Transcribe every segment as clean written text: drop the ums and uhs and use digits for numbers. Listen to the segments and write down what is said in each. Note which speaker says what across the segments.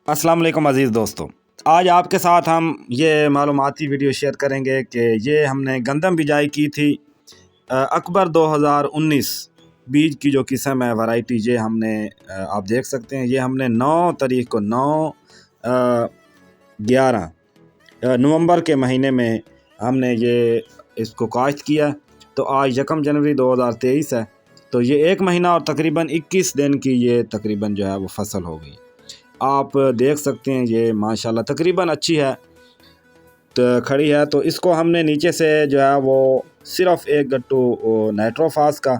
Speaker 1: अस्सलाम वालेकुम अज़ीज़ दोस्तों। आज आपके साथ हम ये मालूमाती वीडियो शेयर करेंगे कि ये हमने गंदम बिजाई की थी अकबर 2019 बीज की जो किस्म है वैरायटी, ये हमने आप देख सकते हैं, ये हमने 9 तारीख को 11 नवंबर के महीने में हमने ये इसको काश्त किया। तो आज 1 जनवरी 2023 है, तो ये 1 महीना और तकरीबन 21 दिन की ये तकरीबन जो है वो फसल हो गई। आप देख सकते हैं ये माशाल्लाह तकरीबन अच्छी है, तो खड़ी है। तो इसको हमने नीचे से जो है वो सिर्फ़ 1 गट्टू नाइट्रोफास का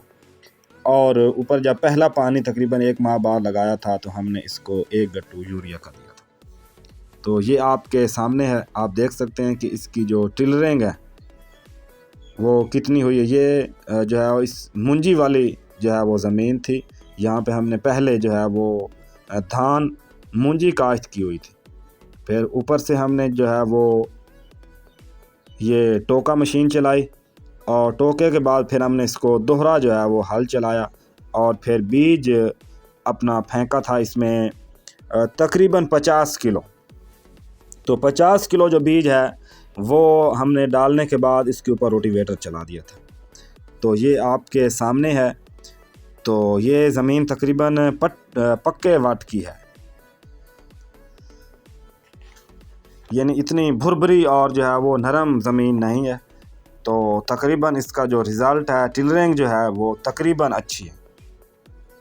Speaker 1: और ऊपर जब पहला पानी तकरीबन 1 माह बाद लगाया था तो हमने इसको 1 गट्टू यूरिया का दिया था। तो ये आपके सामने है, आप देख सकते हैं कि इसकी जो टिलरिंग है वो कितनी हुई है। ये जो है इस मुंजी वाली जो है वो ज़मीन थी, यहाँ पे हमने पहले जो है वो धान मुंजी काश्त की हुई थी। फिर ऊपर से हमने जो है वो ये टोका मशीन चलाई और टोके के बाद फिर हमने इसको दोहरा जो है वो हल चलाया और फिर बीज अपना फेंका था इसमें तकरीबन 50 किलो। तो 50 किलो जो बीज है वो हमने डालने के बाद इसके ऊपर रोटिवेटर चला दिया था। तो ये आपके सामने है। तो ये ज़मीन तकरीबन पक्के वाट की है, यानी इतनी भुरभुरी और जो है वो नरम ज़मीन नहीं है। तो तकरीबन इसका जो रिज़ल्ट है, टिलरिंग जो है वो तकरीबन अच्छी है।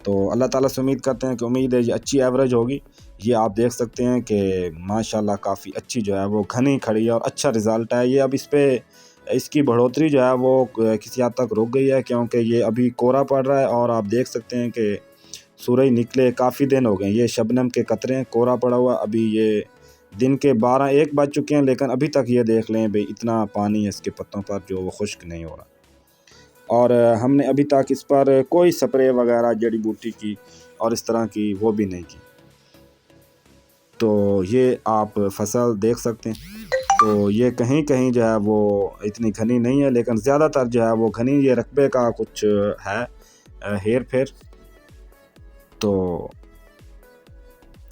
Speaker 1: तो अल्लाह ताला से उम्मीद करते हैं कि उम्मीद है ये अच्छी एवरेज होगी। ये आप देख सकते हैं कि माशाल्लाह काफ़ी अच्छी जो है वो घनी खड़ी है और अच्छा रिज़ल्ट है। ये अब इस पे इसकी बढ़ोतरी जो है वो किसी हद तक रुक गई है, क्योंकि ये अभी कोहरा पड़ रहा है और आप देख सकते हैं कि सूरज निकले काफ़ी दिन हो गए। ये शबनम के कतरे हैं, कोहरा पड़ा हुआ। अभी ये दिन के 12-1 बज चुके हैं, लेकिन अभी तक ये देख लें भाई इतना पानी है इसके पत्तों पर जो वो खुश्क नहीं हो रहा। और हमने अभी तक इस पर कोई स्प्रे वगैरह जड़ी बूटी की और इस तरह की वो भी नहीं की। तो ये आप फसल देख सकते हैं। तो ये कहीं कहीं जो है वो इतनी घनी नहीं है, लेकिन ज़्यादातर जो है वो घनी, ये रकबे का कुछ है हेर फेर। तो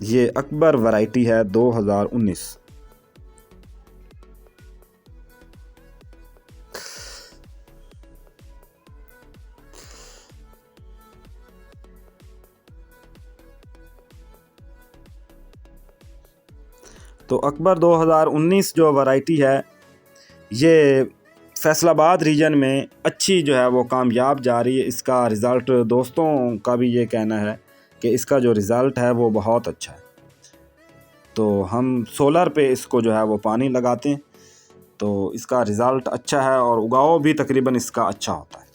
Speaker 1: ये अकबर वैरायटी है 2019। तो अकबर 2019 जो वैरायटी है ये फैसलाबाद रीजन में अच्छी जो है वो कामयाब जा रही है। इसका रिज़ल्ट दोस्तों का भी ये कहना है कि इसका जो रिज़ल्ट है वो बहुत अच्छा है। तो हम सोलर पे इसको जो है वो पानी लगाते हैं, तो इसका रिज़ल्ट अच्छा है और उगाव भी तकरीबन इसका अच्छा होता है।